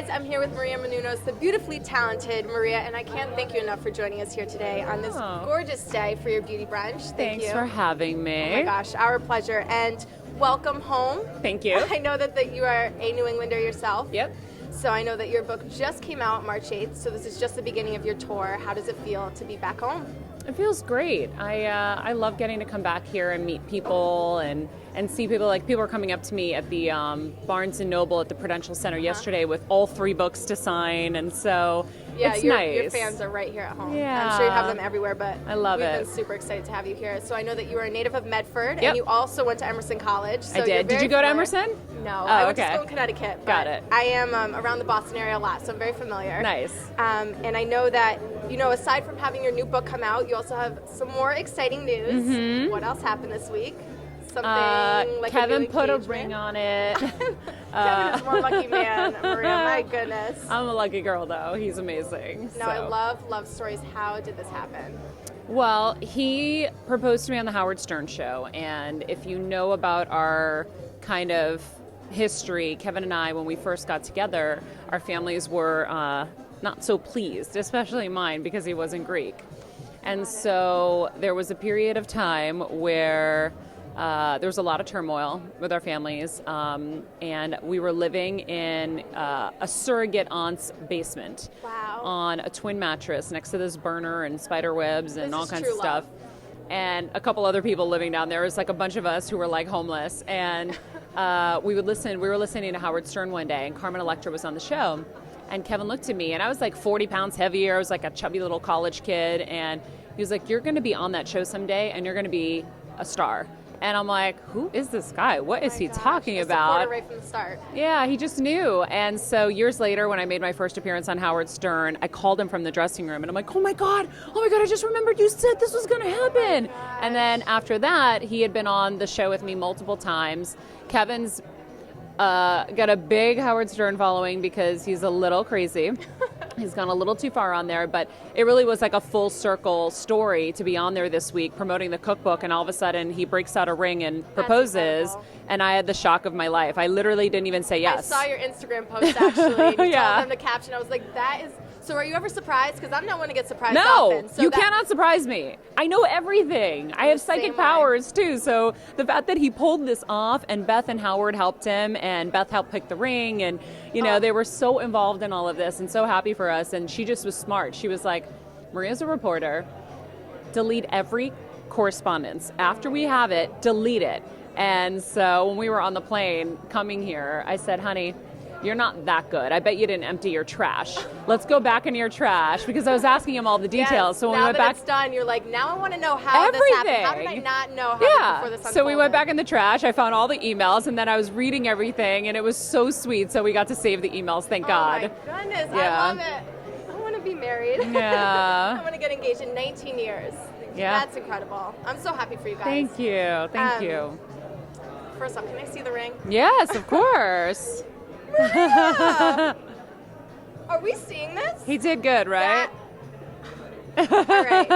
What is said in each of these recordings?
guys, I'm here with Maria Menounos, the beautifully talented Maria, and I can't thank you enough for joining us here today on this gorgeous day for your beauty brunch. Thanks for having me. Oh my gosh, our pleasure, and welcome home. Thank you. I know that you are a New Englander yourself. Yep. So I know that your book just came out March 8th, so this is just the beginning of your tour. How does it feel to be back home? It feels great. I love getting to come back here and meet people and see people. Like, people are coming up to me at the Barnes & Noble at the Prudential Center yesterday with all 3 books to sign, and so it's nice. Your fans are right here at home. Yeah. I'm sure you have them everywhere, but I love we've it. been super excited to have you here. So I know that you are a native of Medford, Yep. and you also went to Emerson College. So I did. Did you go to Emerson? No, Oh, I went to okay. school in Connecticut. Got it. I am around the Boston area a lot, so I'm very familiar. Nice. And I know that, aside from having your new book come out, you also have some more exciting news. Mm-hmm. What else happened this week? Something like Kevin a new put a engagement? ring on it. Kevin is one lucky man, Maria. My goodness. I'm a lucky girl, though. He's amazing. No, I love stories. How did this happen? Well, he proposed to me on the Howard Stern show, and if you know about our kind of history, Kevin and I, when we first got together, our families were not so pleased, especially mine, because he wasn't Greek. And so there was a period of time where there was a lot of turmoil with our families, and we were living in a surrogate aunt's basement. Wow. On a twin mattress next to this burner and spider webs and all kinds of stuff. And a couple other people living down there. It was like a bunch of us who were like homeless. And we were listening to Howard Stern one day, and Carmen Electra was on the show. And Kevin looked at me, and I was like 40 pounds heavier. I was like a chubby little college kid. And he was like, "You're going to be on that show someday, and you're going to be a star." And I'm like, who is this guy? What is he talking about? Supporter right from the start. Yeah, he just knew. And so years later, when I made my first appearance on Howard Stern, I called him from the dressing room, and I'm like, oh my God, I just remembered you said this was going to happen. And then after that, he had been on the show with me multiple times. Kevin's got a big Howard Stern following because he's a little crazy. He's gone a little too far on there, but it really was like a full circle story to be on there this week promoting the cookbook, and all of a sudden he breaks out a ring and proposes, and I had the shock of my life. I literally didn't even say yes. I saw your Instagram post, actually. You Yeah. told them the caption. I was like, that is... So are you ever surprised? Because I'm not one to get surprised No, often. So you cannot surprise me. I know everything. I have psychic powers too. So the fact that he pulled this off, and Beth and Howard helped him, and Beth helped pick the ring, and they were so involved in all of this and so happy for us. And she just was smart. She was like, Maria's a reporter. Delete every correspondence. After we have it, delete it. And so when we were on the plane coming here, I said, honey, you're not that good. I bet you didn't empty your trash. Let's go back into your trash, because I was asking him all the details. Yes, so when now we went that back, it's done, you're like, now I want to know how this happened. How did I not know how before this unfolded? So we went back in the trash. I found all the emails, and then I was reading everything, and it was so sweet. So we got to save the emails. Thank God. Oh my goodness, Yeah. I love it. I want to be married. Yeah. I want to get engaged in 19 years. Yeah. That's incredible. I'm so happy for you guys. Thank you. Thank you. First off, can I see the ring? Yes, of course. Maria! Are we seeing this? He did good, right? All right.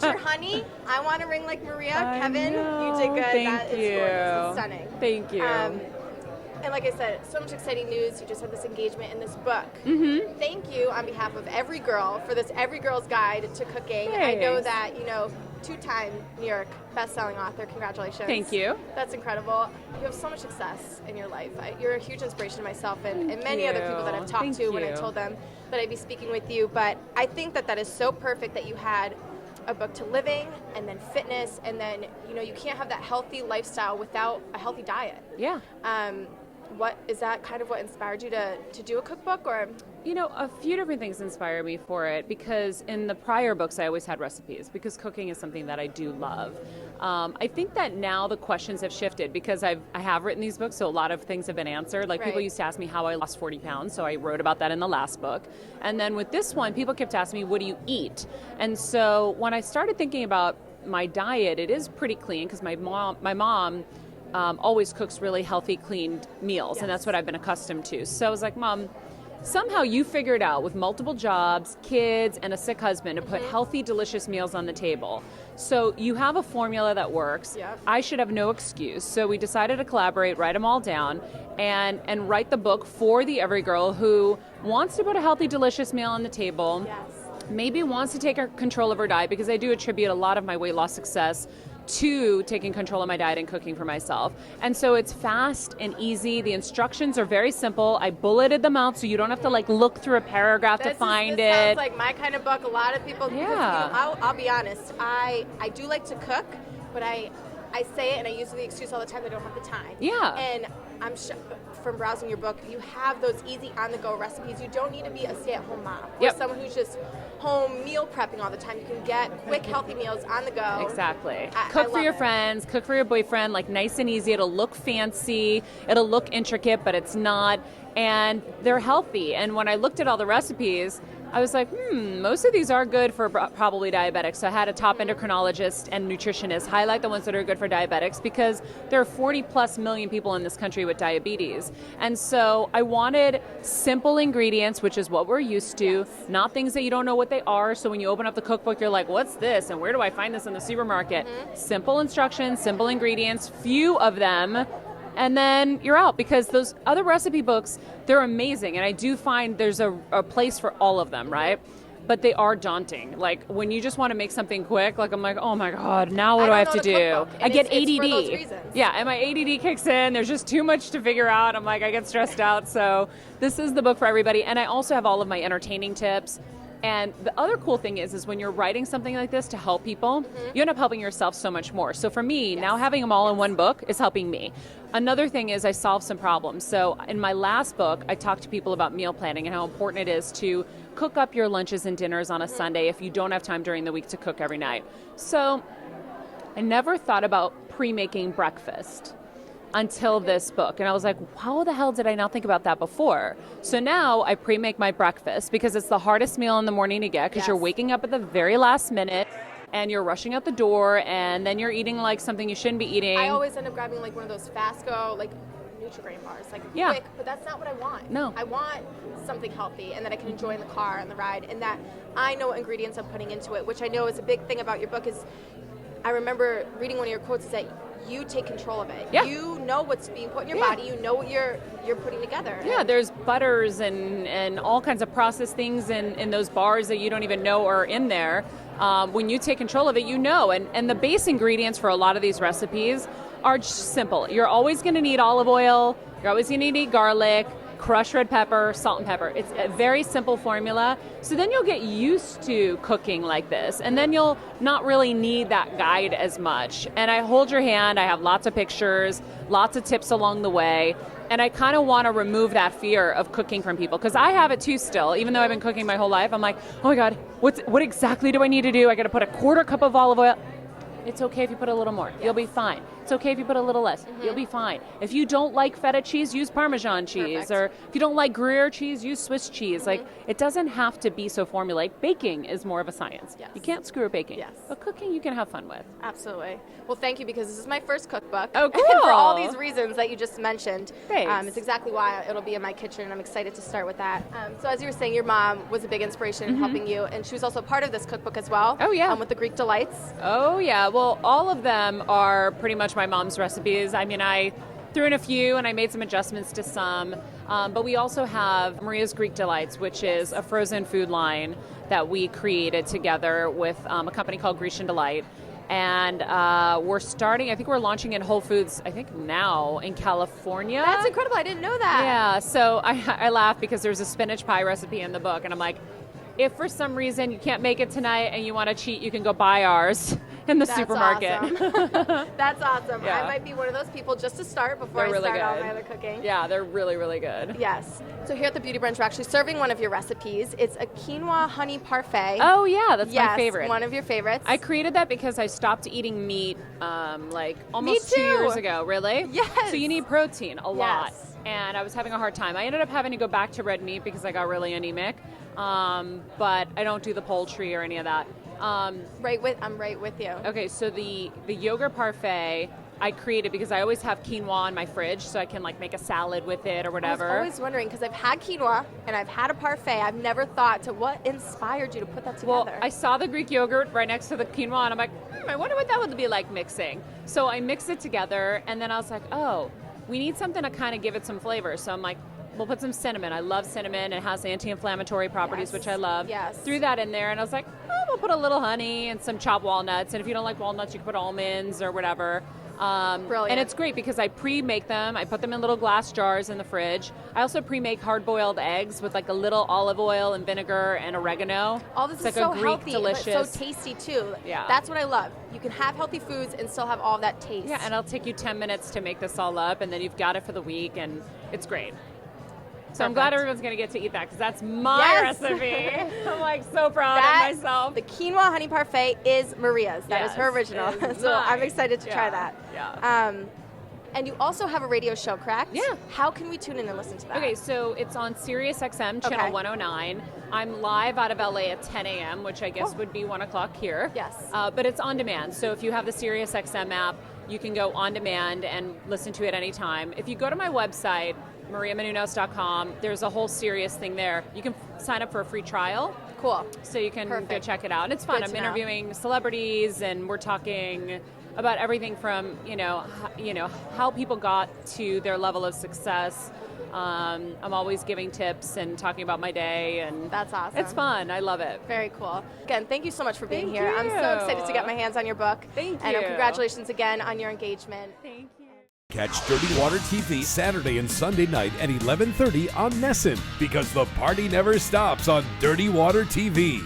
Future honey, I want a ring like Maria. Kevin, you did good. Thank That is you. gorgeous. It's stunning. Thank you. And like I said, so much exciting news. You just had this engagement in this book. Mm-hmm. Thank you on behalf of every girl for this Every Girl's Guide to Cooking. Thanks. I know that, 2-time New York best-selling author. Congratulations. Thank you. That's incredible. You have so much success in your life. You're a huge inspiration to myself and many other people that I've talked to when I told them that I'd be speaking with you. But I think that is so perfect that you had a book to living, and then fitness, and then, you can't have that healthy lifestyle without a healthy diet. Yeah. What is that kind of what inspired you to do a cookbook? Or a few different things inspire me for it, because in the prior books I always had recipes, because cooking is something that I do love. I think that now the questions have shifted, because I have written these books, so a lot of things have been answered. Like, people used to ask me how I lost 40 pounds, so I wrote about that in the last book. And then with this one, people kept asking me, what do you eat? And so when I started thinking about my diet, it is pretty clean, because my mom always cooks really healthy, clean meals, and that's what I've been accustomed to. So I was like, Mom, somehow you figured out with multiple jobs, kids, and a sick husband to put healthy, delicious meals on the table. So you have a formula that works. Yep. I should have no excuse. So we decided to collaborate, write them all down, and write the book for the every girl who wants to put a healthy, delicious meal on the table. Yes. Maybe wants to take control of her diet, because I do attribute a lot of my weight loss success to taking control of my diet and cooking for myself. And so it's fast and easy. The instructions are very simple. I bulleted them out so you don't have to look through a paragraph to find this it. Sounds like my kind of book. A lot of people, Yeah. because, I'll be honest, I do like to cook, but I say it and I use the excuse all the time that I don't have the time. Yeah. And I'm sure from browsing your book, you have those easy on-the-go recipes. You don't need to be a stay-at-home mom or someone who's just home meal prepping all the time. You can get quick, healthy meals on the go. Exactly. I Cook for your love it. friends, cook for your boyfriend, nice and easy. It'll look fancy, it'll look intricate, but it's not. And they're healthy. And when I looked at all the recipes, I was like, most of these are good for probably diabetics. So I had a top endocrinologist and nutritionist highlight the ones that are good for diabetics, because there are 40 plus million people in this country with diabetes. And so I wanted simple ingredients, which is what we're used to, not things that you don't know what they are. So when you open up the cookbook, you're like, what's this? And where do I find this in the supermarket? Simple instructions, simple ingredients, few of them, and then you're out, because those other recipe books, they're amazing. And I do find there's a place for all of them, right? But they are daunting. When you just want to make something quick, I'm like, oh my God, now what do I have to do? I get ADD. For those reasons. Yeah, and my ADD kicks in. There's just too much to figure out. I'm like, I get stressed out. So this is the book for everybody. And I also have all of my entertaining tips. And the other cool thing is when you're writing something like this to help people, you end up helping yourself so much more. So for me, now having them all in one book is helping me. Another thing is I solve some problems. So in my last book, I talked to people about meal planning and how important it is to cook up your lunches and dinners on a Sunday if you don't have time during the week to cook every night. So I never thought about pre-making breakfast until this book. And I was like, how the hell did I not think about that before? So now I pre-make my breakfast, because it's the hardest meal in the morning to get, because you're waking up at the very last minute and you're rushing out the door, and then you're eating something you shouldn't be eating. I always end up grabbing one of those Fast-Go, Nutri-Grain bars, quick, but that's not what I want. No. I want something healthy and that I can enjoy in the car on the ride, and that I know what ingredients I'm putting into it, which I know is a big thing about your book. Is I remember reading one of your quotes is that you take control of it. Yeah. You know what's being put in your body. You know what you're putting together. Yeah, there's butters and all kinds of processed things in those bars that you don't even know are in there. When you take control of it, you know. And the base ingredients for a lot of these recipes are just simple. You're always going to need olive oil. You're always going to need garlic, crushed red pepper, salt and pepper. It's a very simple formula. So then you'll get used to cooking like this, and then you'll not really need that guide as much. And I hold your hand. I have lots of pictures, lots of tips along the way. And I kind of want to remove that fear of cooking from people, because I have it too still. Even though I've been cooking my whole life, I'm like, oh my God, what exactly do I need to do? I got to put a quarter cup of olive oil. It's okay if you put a little more. You'll be fine. It's okay if you put a little less. You'll be fine. If you don't like feta cheese, use Parmesan cheese. Perfect. Or if you don't like Gruyere cheese, use Swiss cheese. It doesn't have to be so formulaic. Baking is more of a science. Yes. You can't screw baking. Yes. But cooking you can have fun with. Absolutely. Well, thank you, because this is my first cookbook. Oh, cool. And for all these reasons that you just mentioned. Thanks. It's exactly why it'll be in my kitchen, and I'm excited to start with that. So as you were saying, your mom was a big inspiration in helping you, and she was also part of this cookbook as well. Oh, yeah. With the Greek delights. Oh, yeah. Well, all of them are pretty much my mom's recipes. I mean, I threw in a few and I made some adjustments to some. But we also have Maria's Greek Delights, which is a frozen food line that we created together with a company called Grecian Delight. And we're starting, I think we're launching in Whole Foods, I think now in California. That's incredible. I didn't know that. Yeah. So I laugh because there's a spinach pie recipe in the book. And I'm like, if for some reason you can't make it tonight and you want to cheat, you can go buy ours in the supermarket. Awesome. That's awesome. Yeah. I might be one of those people just to start before I start all my other cooking. Yeah, they're really, really good. Yes. So here at the Beauty Brunch, we're actually serving one of your recipes. It's a quinoa honey parfait. Oh, yeah, that's my favorite. One of your favorites. I created that because I stopped eating meat almost 2 years ago. Really? Yes. So you need protein a lot. Yes. And I was having a hard time. I ended up having to go back to red meat because I got really anemic. But I don't do the poultry or any of that. I'm right with you. Okay, so the yogurt parfait I created, because I always have quinoa in my fridge so I can like make a salad with it or whatever. I was always wondering, because I've had quinoa and I've had a parfait. I've never thought to what inspired you to put that together. Well, I saw the Greek yogurt right next to the quinoa, and I'm like, I wonder what that would be like mixing. So I mixed it together, and then I was like, oh, we need something to kind of give it some flavor. So I'm like, we'll put some cinnamon. I love cinnamon. It has anti-inflammatory properties, which I love. Yes. Threw that in there, and I was like, oh, we'll put a little honey and some chopped walnuts. And if you don't like walnuts, you can put almonds or whatever. Brilliant. And it's great because I pre-make them. I put them in little glass jars in the fridge. I also pre-make hard-boiled eggs with like a little olive oil and vinegar and oregano. All this it's is like so a Greek healthy, delicious. but so tasty too. Yeah. That's what I love. You can have healthy foods and still have all that taste. Yeah, and it'll take you 10 minutes to make this all up, and then you've got it for the week, and it's great. So I'm glad everyone's going to get to eat that, because that's my recipe. I'm like so proud of myself. The quinoa honey parfait is Maria's. That is her original. So I'm excited to try that. Yeah. And you also have a radio show, correct? Yeah. How can we tune in and listen to that? Okay, so it's on Sirius XM, channel 109. I'm live out of LA at 10 a.m., which I guess would be 1 o'clock here. Yes. But it's on demand. So if you have the Sirius XM app, you can go on demand and listen to it anytime. If you go to my website, mariamenounos.com, there's a whole Sirius thing there. You can sign up for a free trial. Cool. So you can go check it out. And it's fun. I'm interviewing celebrities, and we're talking about everything from, how people got to their level of success. I'm always giving tips and talking about my day, and that's awesome. It's fun. I love it. Very cool. Again, thank you so much for being Thank here. you. I'm so excited to get my hands on your book. Thank you. And congratulations again on your engagement. Thank you. Catch Dirty Water TV Saturday and Sunday night at 11:30 on Nessun, because the party never stops on Dirty Water TV.